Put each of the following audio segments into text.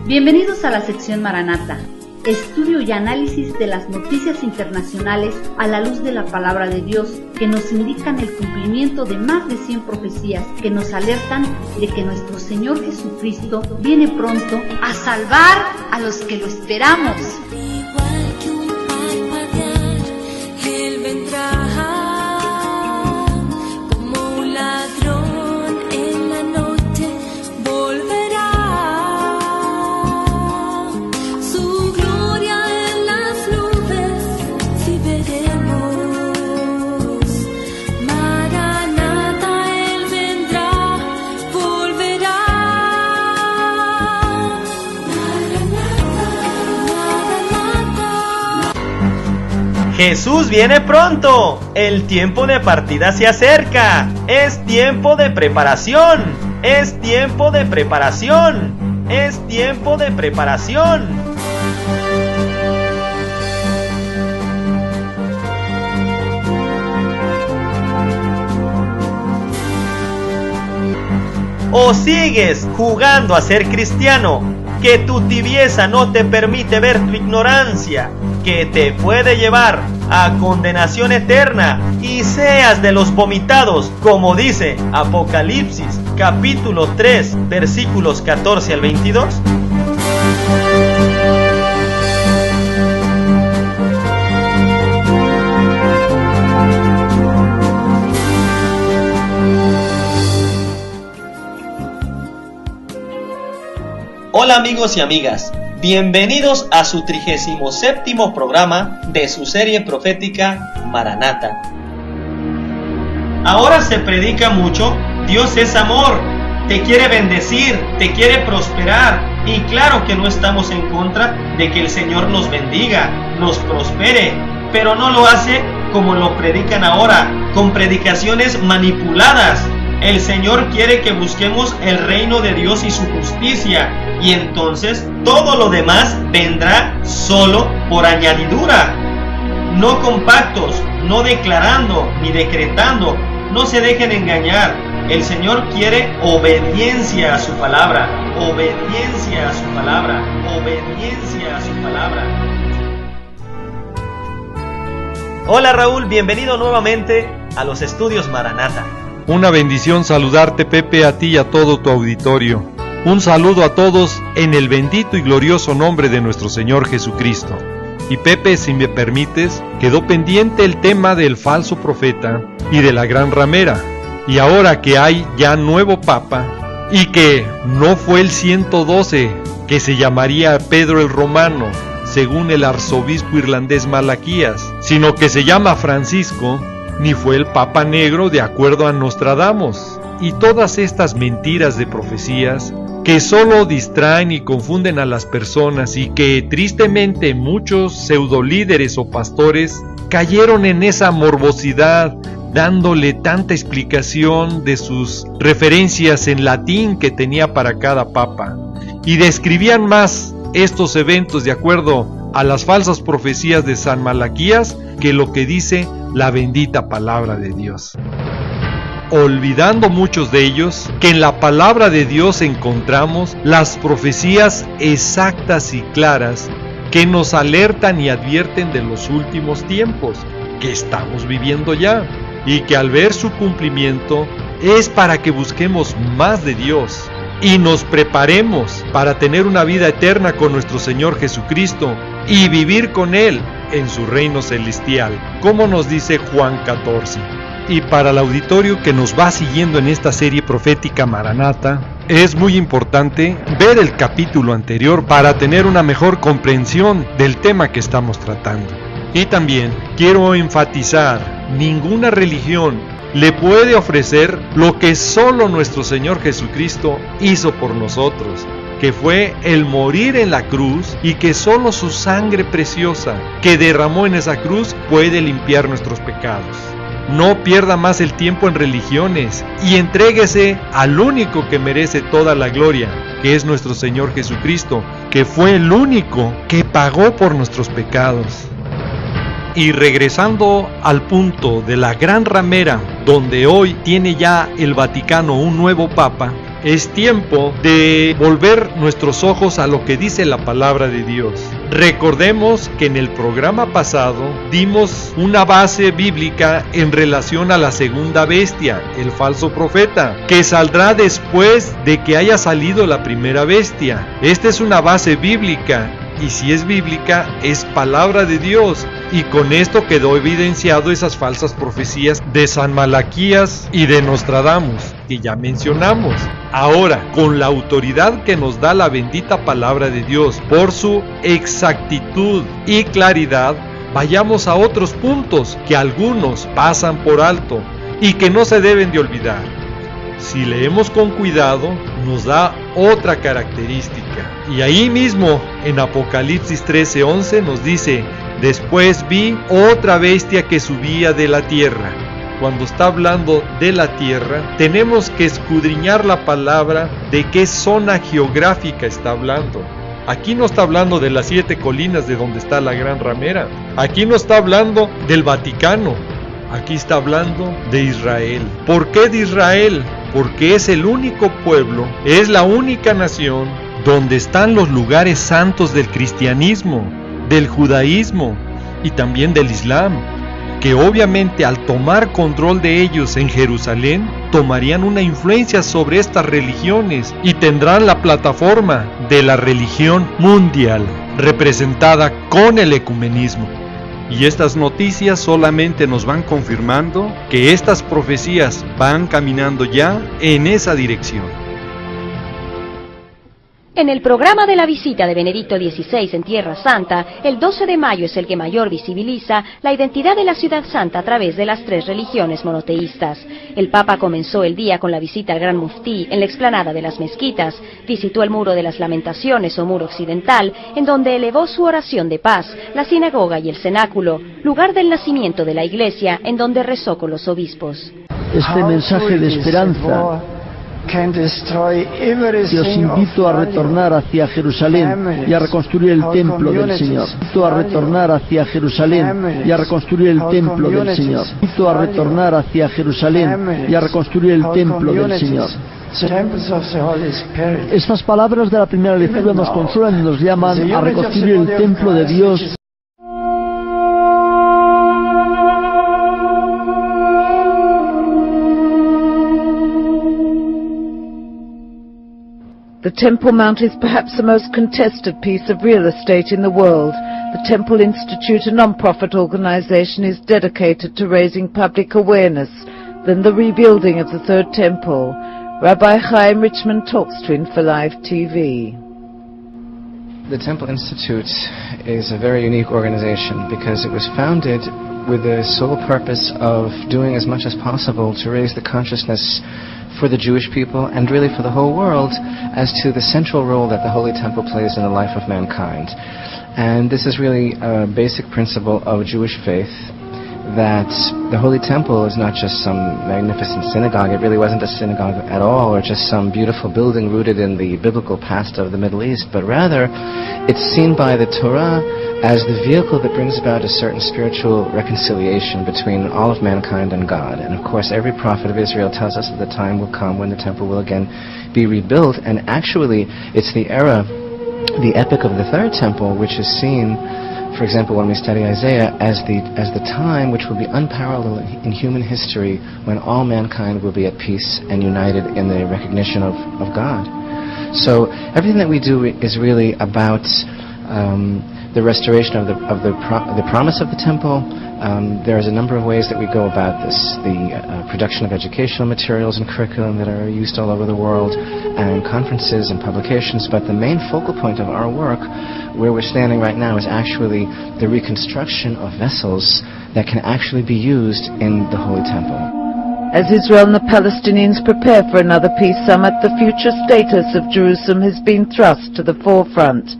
Bienvenidos a la sección Maranata, estudio y análisis de las noticias internacionales a la luz de la palabra de Dios, que nos indican el cumplimiento de más de 100 profecías que nos alertan de que nuestro Señor Jesucristo viene pronto a salvar a los que lo esperamos. Igual que un parpadear, Él vendrá como un ladrón en la noche, volverá. Su gloria en las nubes, si veremos. Maranata, Él vendrá, volverá. Jesús viene pronto, el tiempo de partida se acerca, es tiempo de preparación, es tiempo de preparación, es tiempo de preparación. ¿O sigues jugando a ser cristiano? Que tu tibieza no te permite ver tu ignorancia, que te puede llevar a condenación eterna y seas de los vomitados, como dice Apocalipsis capítulo 3 versículos 14 al 22. Hola amigos y amigas, bienvenidos a su 37º programa de su serie profética Maranata. Ahora se predica mucho, Dios es amor, te quiere bendecir, te quiere prosperar, y claro que no estamos en contra de que el Señor nos bendiga, nos prospere, pero no lo hace como lo predican ahora, con predicaciones manipuladas. El Señor quiere que busquemos el reino de Dios y su justicia, y entonces todo lo demás vendrá solo por añadidura. No con pactos, no declarando ni decretando, no se dejen engañar. El Señor quiere obediencia a su palabra, obediencia a su palabra, obediencia a su palabra. Hola Raúl, bienvenido nuevamente a los estudios Maranata. Una bendición saludarte, Pepe, a ti y a todo tu auditorio. Un saludo a todos en el bendito y glorioso nombre de nuestro Señor Jesucristo. Y Pepe, si me permites, quedó pendiente el tema del falso profeta y de la gran ramera. Y ahora que hay ya nuevo papa, y que no fue el 112, que se llamaría Pedro el Romano, según el arzobispo irlandés Malaquías, sino que se llama Francisco, ni fue el Papa Negro de acuerdo a Nostradamus, y todas estas mentiras de profecías que solo distraen y confunden a las personas, y que tristemente muchos pseudolíderes o pastores cayeron en esa morbosidad, dándole tanta explicación de sus referencias en latín que tenía para cada papa, y describían más estos eventos de acuerdo a las falsas profecías de San Malaquías que lo que dice la bendita palabra de Dios, olvidando muchos de ellos que en la palabra de Dios encontramos las profecías exactas y claras que nos alertan y advierten de los últimos tiempos que estamos viviendo ya, y que al ver su cumplimiento es para que busquemos más de Dios y nos preparemos para tener una vida eterna con nuestro Señor Jesucristo y vivir con Él en su reino celestial, como nos dice Juan 14. Y para el auditorio que nos va siguiendo en esta serie profética Maranata, es muy importante ver el capítulo anterior para tener una mejor comprensión del tema que estamos tratando. Y también quiero enfatizar, ninguna religión le puede ofrecer lo que solo nuestro Señor Jesucristo hizo por nosotros, que fue el morir en la cruz, y que solo su sangre preciosa que derramó en esa cruz puede limpiar nuestros pecados. No pierda más el tiempo en religiones y entréguese al único que merece toda la gloria, que es nuestro Señor Jesucristo, que fue el único que pagó por nuestros pecados. Y regresando al punto de la gran ramera, donde hoy tiene ya el Vaticano un nuevo papa, Es tiempo de volver nuestros ojos a lo que dice la palabra de Dios. Recordemos que en el programa pasado dimos una base bíblica en relación a la segunda bestia, el falso profeta, que saldrá después de que haya salido la primera bestia. Esta es una base bíblica. Y si es bíblica, es palabra de Dios. Y con esto quedó evidenciado esas falsas profecías de San Malaquías y de Nostradamus, que ya mencionamos. Ahora, con la autoridad que nos da la bendita palabra de Dios, por su exactitud y claridad, vayamos a otros puntos que algunos pasan por alto y que no se deben de olvidar. Si leemos con cuidado, nos da otra característica. Y ahí mismo, en Apocalipsis 13:11 nos dice: después vi otra bestia que subía de la tierra. Cuando está hablando de la tierra, tenemos que escudriñar la palabra de qué zona geográfica está hablando. Aquí no está hablando de las 7 colinas de donde está la gran ramera. Aquí no está hablando del Vaticano. Aquí está hablando de Israel. ¿Por qué de Israel? Porque es el único pueblo, es la única nación donde están los lugares santos del cristianismo, del judaísmo y también del islam, que obviamente al tomar control de ellos en Jerusalén, tomarían una influencia sobre estas religiones y tendrán la plataforma de la religión mundial, representada con el ecumenismo. Y estas noticias solamente nos van confirmando que estas profecías van caminando ya en esa dirección. En el programa de la visita de Benedicto XVI en Tierra Santa, el 12 de mayo es el que mayor visibiliza la identidad de la Ciudad Santa a través de las 3 religiones monoteístas. El Papa comenzó el día con la visita al Gran Muftí en la explanada de las mezquitas, visitó el Muro de las Lamentaciones o Muro Occidental, en donde elevó su oración de paz, la sinagoga y el cenáculo, lugar del nacimiento de la Iglesia, en donde rezó con los obispos. Este mensaje de esperanza, y os invito a retornar hacia Jerusalén y a reconstruir el templo del Señor. Invito a retornar hacia Jerusalén y a reconstruir el templo del Señor. Invito a retornar hacia Jerusalén y a reconstruir el templo del Señor. Estas palabras de la primera lectura nos consuelan y nos llaman a reconstruir el templo de Dios. The Temple Mount is perhaps the most contested piece of real estate in the world. The Temple Institute, a non-profit organization, is dedicated to raising public awareness than the rebuilding of the Third Temple. Rabbi Chaim Richmond talks to InfoLive TV. The Temple Institute is a very unique organization because it was founded with the sole purpose of doing as much as possible to raise the consciousness for the Jewish people and really for the whole world as to the central role that the Holy Temple plays in the life of mankind. And this is really a basic principle of Jewish faith, that the Holy Temple is not just some magnificent synagogue. It really wasn't a synagogue at all, or just some beautiful building rooted in the biblical past of the Middle East, but rather it's seen by the Torah as the vehicle that brings about a certain spiritual reconciliation between all of mankind and God. And of course every prophet of Israel tells us that the time will come when the temple will again be rebuilt, and actually it's the era, the epic of the Third Temple, which is seen, for example, when we study Isaiah, as the time which will be unparalleled in human history, when all mankind will be at peace and united in the recognition of God. So everything that we do is really about the restoration of the promise of the temple. There's a number of ways that we go about this. The production of educational materials and curriculum that are used all over the world, and conferences and publications. But the main focal point of our work, where we're standing right now, is actually the reconstruction of vessels that can actually be used in the Holy Temple. As Israel and the Palestinians prepare for another peace summit, the future status of Jerusalem has been thrust to the forefront.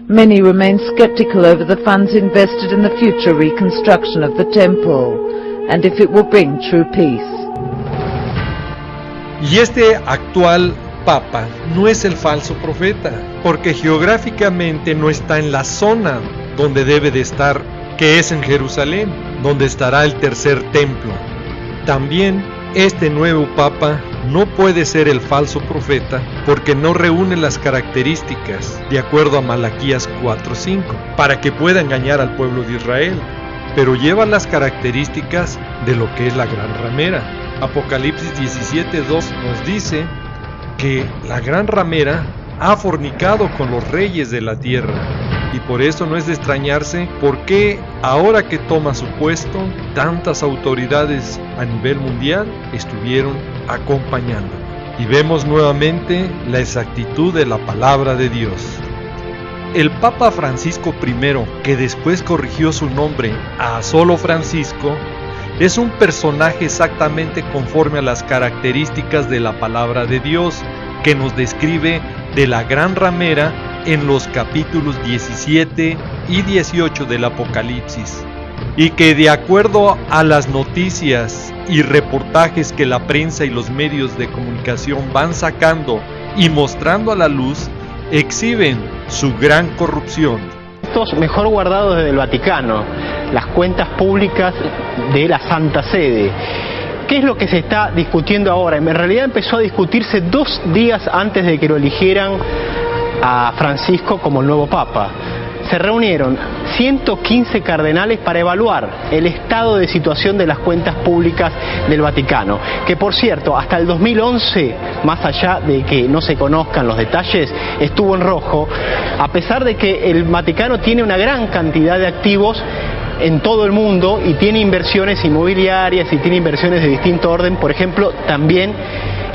Many remain skeptical over the funds invested in the future reconstruction of the temple, and if it will bring true peace. Y este actual Papa no es el falso profeta, porque geográficamente no está en la zona donde debe de estar, que es en Jerusalén, donde estará el tercer templo. También este nuevo Papa no puede ser el falso profeta porque no reúne las características, de acuerdo a Malaquías 4:5, para que pueda engañar al pueblo de Israel, pero lleva las características de lo que es la gran ramera. Apocalipsis 17:2 nos dice que la gran ramera ha fornicado con los reyes de la tierra, y por eso no es de extrañarse por qué ahora que toma su puesto, tantas autoridades a nivel mundial estuvieron acompañando. Y vemos nuevamente la exactitud de la palabra de Dios. El Papa Francisco I, que después corrigió su nombre a solo Francisco, es un personaje exactamente conforme a las características de la palabra de Dios, que nos describe de la gran ramera en los capítulos 17 y 18 del Apocalipsis, y que de acuerdo a las noticias y reportajes que la prensa y los medios de comunicación van sacando y mostrando a la luz, exhiben su gran corrupción. Estos mejor guardados desde el Vaticano, las cuentas públicas de la Santa Sede. ¿Qué es lo que se está discutiendo ahora? En realidad empezó a discutirse 2 días antes de que lo eligieran a Francisco como el nuevo Papa. Se reunieron 115 cardenales para evaluar el estado de situación de las cuentas públicas del Vaticano, que por cierto, hasta el 2011, más allá de que no se conozcan los detalles, estuvo en rojo, a pesar de que el Vaticano tiene una gran cantidad de activos en todo el mundo y tiene inversiones inmobiliarias y tiene inversiones de distinto orden, por ejemplo, también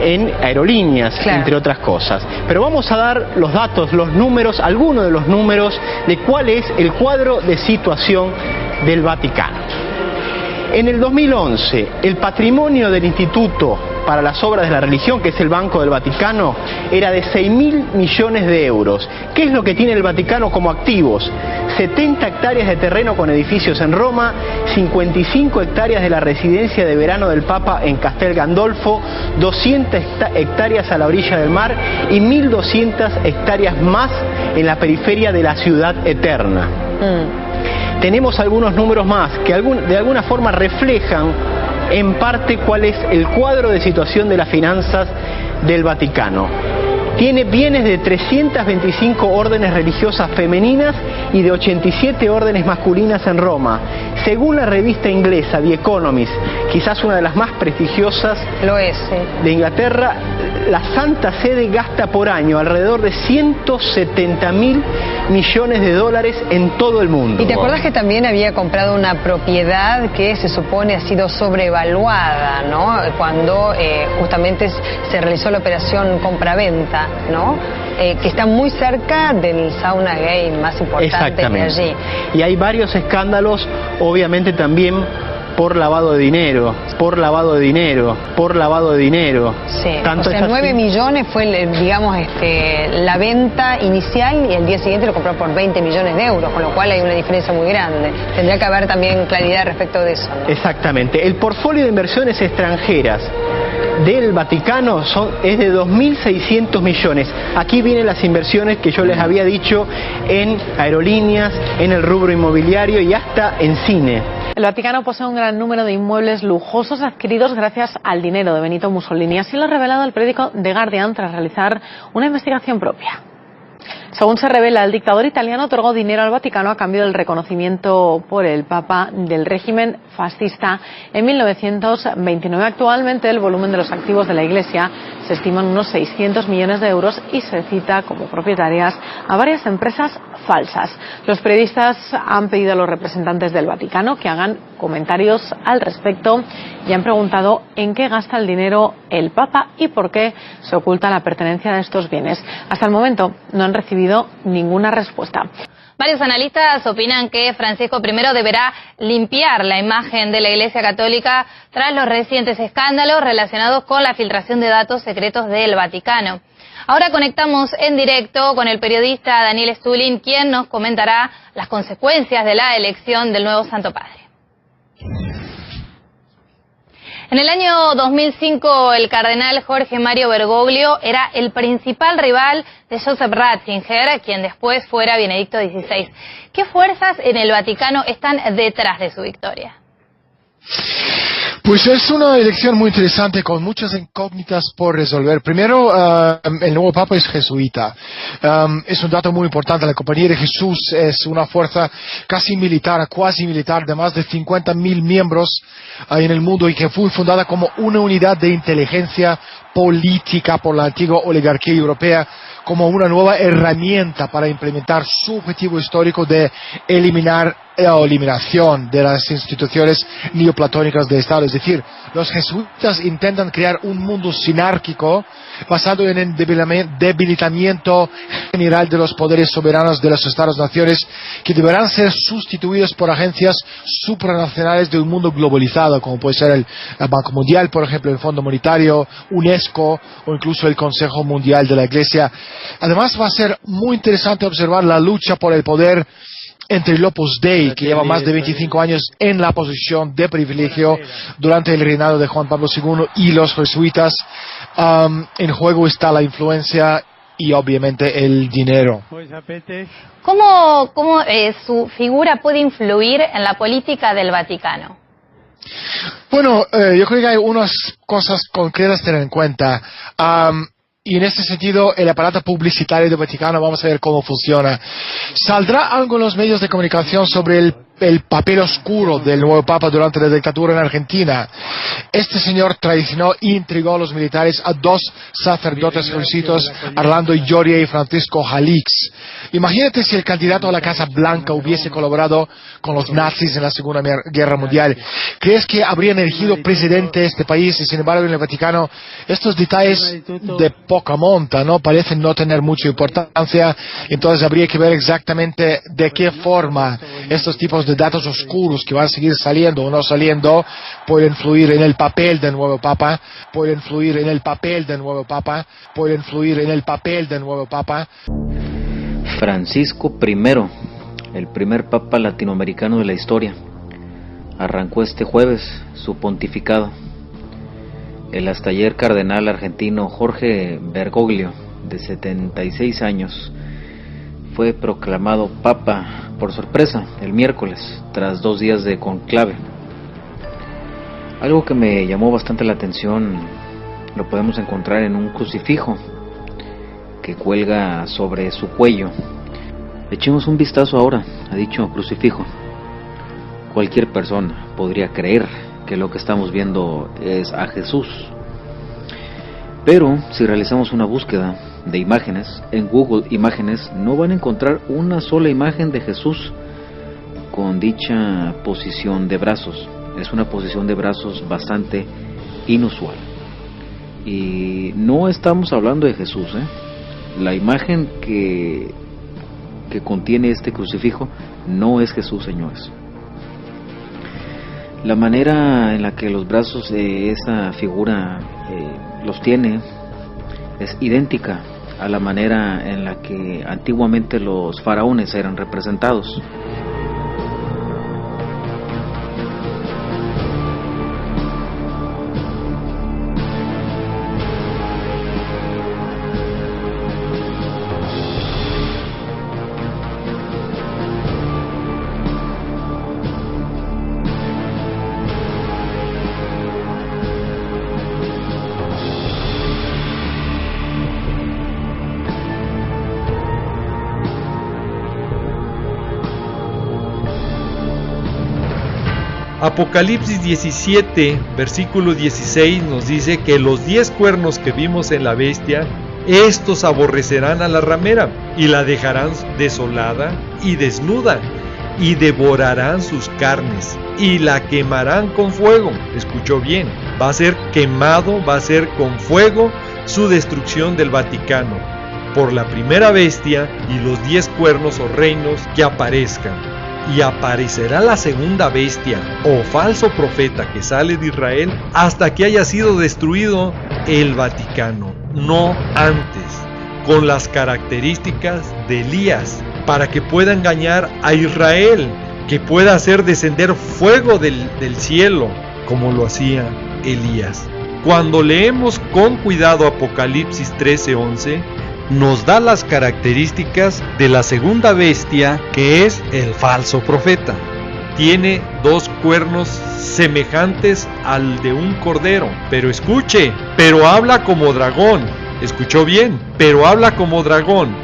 en aerolíneas, claro, entre otras cosas. Pero vamos a dar los datos, los números, algunos de los números de cuál es el cuadro de situación del Vaticano. En el 2011, el patrimonio del Instituto para las Obras de la Religión, que es el Banco del Vaticano, era de 6.000 millones de euros. ¿Qué es lo que tiene el Vaticano como activos? 70 hectáreas de terreno con edificios en Roma, 55 hectáreas de la residencia de verano del Papa en Castel Gandolfo, 200 hectáreas a la orilla del mar y 1.200 hectáreas más en la periferia de la Ciudad Eterna. Tenemos algunos números más que de alguna forma reflejan en parte cuál es el cuadro de situación de las finanzas del Vaticano. Tiene bienes de 325 órdenes religiosas femeninas y de 87 órdenes masculinas en Roma. Según la revista inglesa The Economist, quizás una de las más prestigiosas de Inglaterra, la Santa Sede gasta por año alrededor de 170.000 millones de dólares en todo el mundo. Y te acuerdas que también había comprado una propiedad que se supone ha sido sobrevaluada, ¿no? Cuando justamente se realizó la operación compra-venta, ¿no? Que está muy cerca del Sauna Gate más importante de allí. Y hay varios escándalos, obviamente también por lavado de dinero, por lavado de dinero, por lavado de dinero. Sí, tanto o sea, 9 millones fue, digamos, la venta inicial y el día siguiente lo compró por 20 millones de euros, con lo cual hay una diferencia muy grande. Tendría que haber también claridad respecto de eso, ¿no? Exactamente. El portfolio de inversiones extranjeras del Vaticano es de 2.600 millones. Aquí vienen las inversiones que yo les había dicho en aerolíneas, en el rubro inmobiliario y hasta en cine. El Vaticano posee un gran número de inmuebles lujosos adquiridos gracias al dinero de Benito Mussolini. Así lo ha revelado el periódico The Guardian tras realizar una investigación propia. Según se revela, el dictador italiano otorgó dinero al Vaticano a cambio del reconocimiento por el Papa del régimen fascista en 1929. Actualmente el volumen de los activos de la Iglesia se estima en unos 600 millones de euros y se cita como propietarias a varias empresas falsas. Los periodistas han pedido a los representantes del Vaticano que hagan comentarios al respecto y han preguntado en qué gasta el dinero el Papa y por qué se oculta la pertenencia de estos bienes. Hasta el momento no han recibido ninguna respuesta. Varios analistas opinan que Francisco I deberá limpiar la imagen de la Iglesia Católica tras los recientes escándalos relacionados con la filtración de datos secretos del Vaticano. Ahora conectamos en directo con el periodista Daniel Stulin, quien nos comentará las consecuencias de la elección del nuevo Santo Padre. En el año 2005, el cardenal Jorge Mario Bergoglio era el principal rival de Joseph Ratzinger, quien después fuera Benedicto XVI. ¿Qué fuerzas en el Vaticano están detrás de su victoria? Pues es una elección muy interesante con muchas incógnitas por resolver. Primero, el nuevo Papa es jesuita. Es un dato muy importante. La Compañía de Jesús es una fuerza casi militar, cuasi militar, de más de 50.000 miembros en el mundo y que fue fundada como una unidad de inteligencia política por la antigua oligarquía europea, como una nueva herramienta para implementar su objetivo histórico de eliminación de las instituciones neoplatónicas de Estado. Es decir, los jesuitas intentan crear un mundo sinárquico basado en el debilitamiento general de los poderes soberanos de los Estados-naciones, que deberán ser sustituidos por agencias supranacionales de un mundo globalizado, como puede ser el Banco Mundial, por ejemplo, el Fondo Monetario, UNESCO o incluso el Consejo Mundial de la Iglesia. Además, va a ser muy interesante observar la lucha por el poder entre el Opus Dei, que lleva más de 25 años en la posición de privilegio durante el reinado de Juan Pablo II, y los jesuitas. En juego está la influencia y obviamente el dinero. ¿Cómo su figura puede influir en la política del Vaticano? Bueno, yo creo que hay unas cosas concretas a tener en cuenta. Y en ese sentido, el aparato publicitario del Vaticano, vamos a ver cómo funciona. Saldrá algo en los medios de comunicación sobre el papel oscuro del nuevo Papa durante la dictadura en Argentina. Este señor traicionó e intrigó a los militares a dos sacerdotes jesuitas, Orlando Ioria y Francisco Jalix. Imagínate si el candidato a la Casa Blanca hubiese colaborado con los nazis en la Segunda Guerra Mundial. ¿Crees que habrían elegido presidente de este país? Y sin embargo, en el Vaticano, estos detalles de poca monta, ¿no? Parecen no tener mucha importancia. Entonces habría que ver exactamente de qué forma estos tipos de datos oscuros que van a seguir saliendo o no saliendo pueden influir en el papel del nuevo Papa, pueden influir en el papel del nuevo Papa, pueden influir en el papel del nuevo Papa. Francisco I, el primer Papa latinoamericano de la historia, arrancó este jueves su pontificado. El hasta ayer cardenal argentino Jorge Bergoglio, de 76 años, fue proclamado Papa por sorpresa el miércoles, tras 2 días de conclave. Algo que me llamó bastante la atención lo podemos encontrar en un crucifijo que cuelga sobre su cuello. Echemos un vistazo ahora a dicho crucifijo. Cualquier persona podría creer que lo que estamos viendo es a Jesús, pero si realizamos una búsqueda de imágenes en Google Imágenes, no van a encontrar una sola imagen de Jesús con dicha posición de brazos. Es una posición de brazos bastante inusual, y no estamos hablando de Jesús, La imagen que contiene este crucifijo no es Jesús, señores. La manera en la que los brazos de esa figura los tiene es idéntica a la manera en la que antiguamente los faraones eran representados. Apocalipsis 17, versículo 16 nos dice que los 10 cuernos que vimos en la bestia, estos aborrecerán a la ramera y la dejarán desolada y desnuda, y devorarán sus carnes y la quemarán con fuego. Escuchó bien, va a ser quemado, va a ser con fuego su destrucción del Vaticano por la primera bestia y los 10 cuernos o reinos que aparezcan. Y aparecerá la segunda bestia o falso profeta que sale de Israel hasta que haya sido destruido el Vaticano, no antes, con las características de Elías, para que pueda engañar a Israel, que pueda hacer descender fuego del cielo, como lo hacía Elías. Cuando leemos con cuidado Apocalipsis 13:11, nos da las características de la segunda bestia, que es el falso profeta. tiene 2 cuernos semejantes al de un cordero. Pero escuche, pero habla como dragón. ¿Escuchó bien? Pero habla como dragón.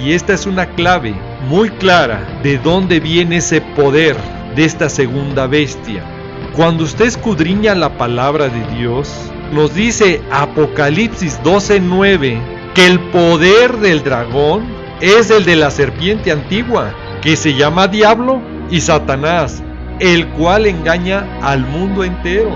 Y esta es una clave muy clara de dónde viene ese poder de esta segunda bestia. Cuando usted escudriña la palabra de Dios, nos dice Apocalipsis 12:9 que el poder del dragón es el de la serpiente antigua, que se llama Diablo y Satanás, el cual engaña al mundo entero.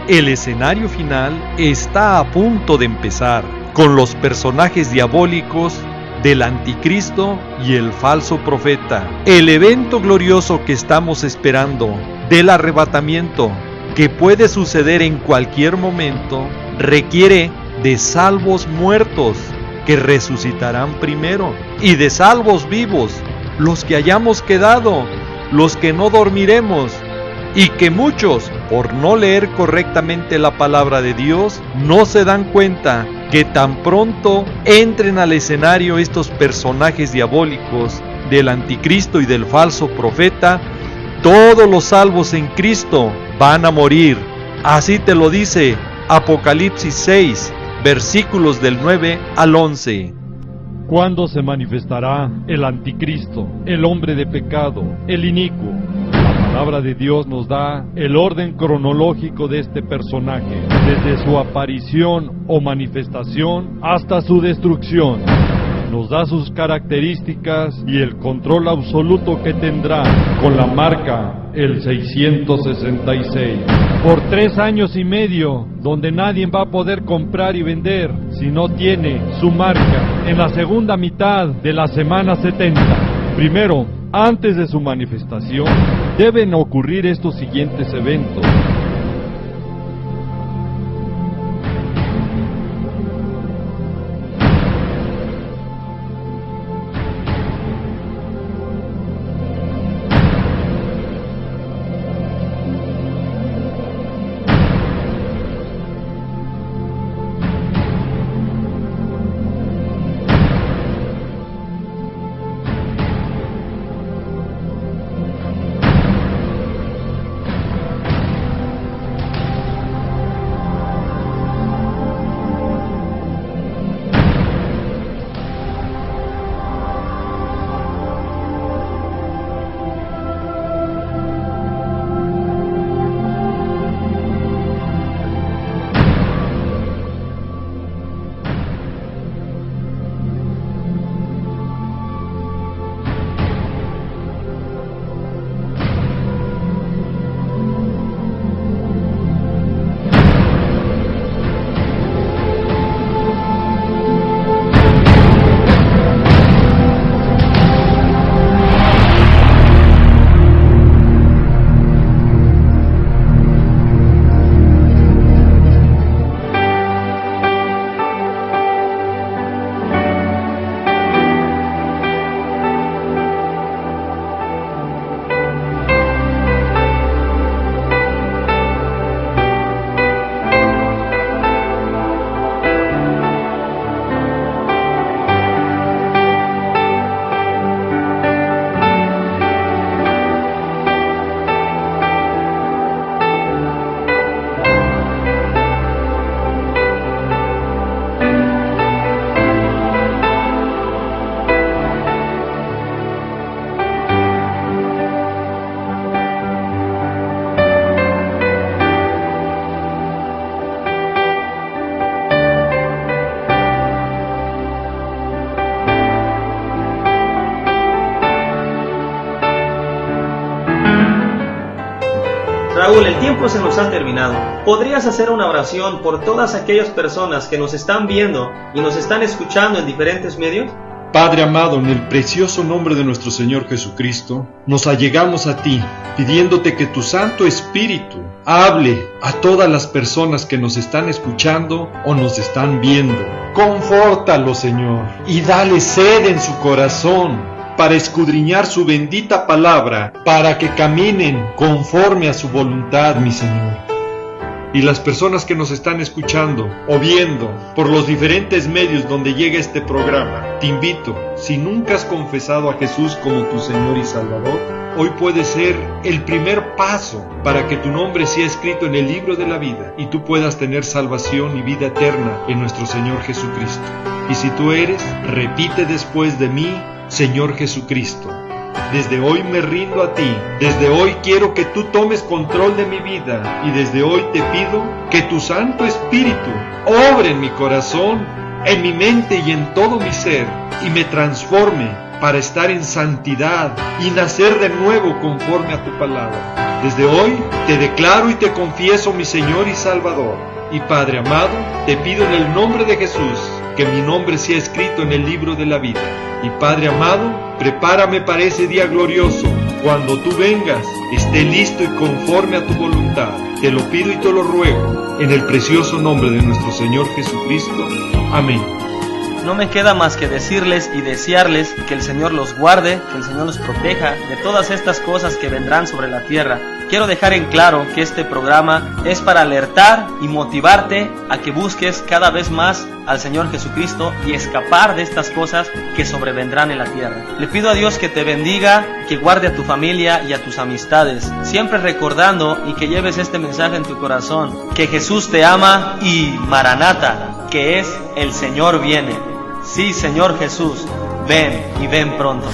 El escenario final está a punto de empezar, con los personajes diabólicos del anticristo y el falso profeta. El evento glorioso que estamos esperando del arrebatamiento, que puede suceder en cualquier momento, requiere de salvos muertos que resucitarán primero, y de salvos vivos, los que hayamos quedado, los que no dormiremos, y que muchos, por no leer correctamente la palabra de Dios, no se dan cuenta que tan pronto entren al escenario estos personajes diabólicos del anticristo y del falso profeta, todos los salvos en Cristo van a morir. Así te lo dice Apocalipsis 6, versículos del 9 al 11. ¿Cuándo se manifestará el anticristo, el hombre de pecado, el inicuo? La palabra de Dios nos da el orden cronológico de este personaje, desde su aparición o manifestación hasta su destrucción. Nos da sus características y el control absoluto que tendrá con la marca el 666. Por 3 años y medio, donde nadie va a poder comprar y vender si no tiene su marca. En la segunda mitad de la semana 70. Primero, antes de su manifestación, deben ocurrir estos siguientes eventos. Raúl, el tiempo se nos ha terminado. ¿Podrías hacer una oración por todas aquellas personas que nos están viendo y nos están escuchando en diferentes medios? Padre amado, en el precioso nombre de nuestro Señor Jesucristo, nos allegamos a ti, pidiéndote que tu Santo Espíritu hable a todas las personas que nos están escuchando o nos están viendo. Confórtalo, Señor, y dale sed en su corazón para escudriñar su bendita palabra, para que caminen conforme a su voluntad, mi Señor. y las personas que nos están escuchando o viendo por los diferentes medios donde llega este programa, te invito, si nunca has confesado a Jesús como tu Señor y Salvador, hoy puede ser el primer paso para que tu nombre sea escrito en el libro de la vida y tú puedas tener salvación y vida eterna en nuestro Señor Jesucristo. Y si tú eres, repite después de mí: Señor Jesucristo, desde hoy me rindo a ti, desde hoy quiero que tú tomes control de mi vida y desde hoy te pido que tu Santo Espíritu obre en mi corazón, en mi mente y en todo mi ser y me transforme para estar en santidad y nacer de nuevo conforme a tu palabra. Desde hoy te declaro y te confieso mi Señor y Salvador. Y Padre amado, te pido en el nombre de Jesús que mi nombre sea escrito en el libro de la vida. Y Padre amado, prepárame para ese día glorioso. Cuando tú vengas, esté listo y conforme a tu voluntad. Te lo pido y te lo ruego, en el precioso nombre de nuestro Señor Jesucristo. Amén. No me queda más que decirles y desearles que el Señor los guarde, que el Señor los proteja de todas estas cosas que vendrán sobre la tierra. Quiero dejar en claro que este programa es para alertar y motivarte a que busques cada vez más al Señor Jesucristo y escapar de estas cosas que sobrevendrán en la tierra. Le pido a Dios que te bendiga, que guarde a tu familia y a tus amistades, siempre recordando y que lleves este mensaje en tu corazón, que Jesús te ama y Maranata, que es el Señor viene. Sí, Señor Jesús, ven y ven pronto.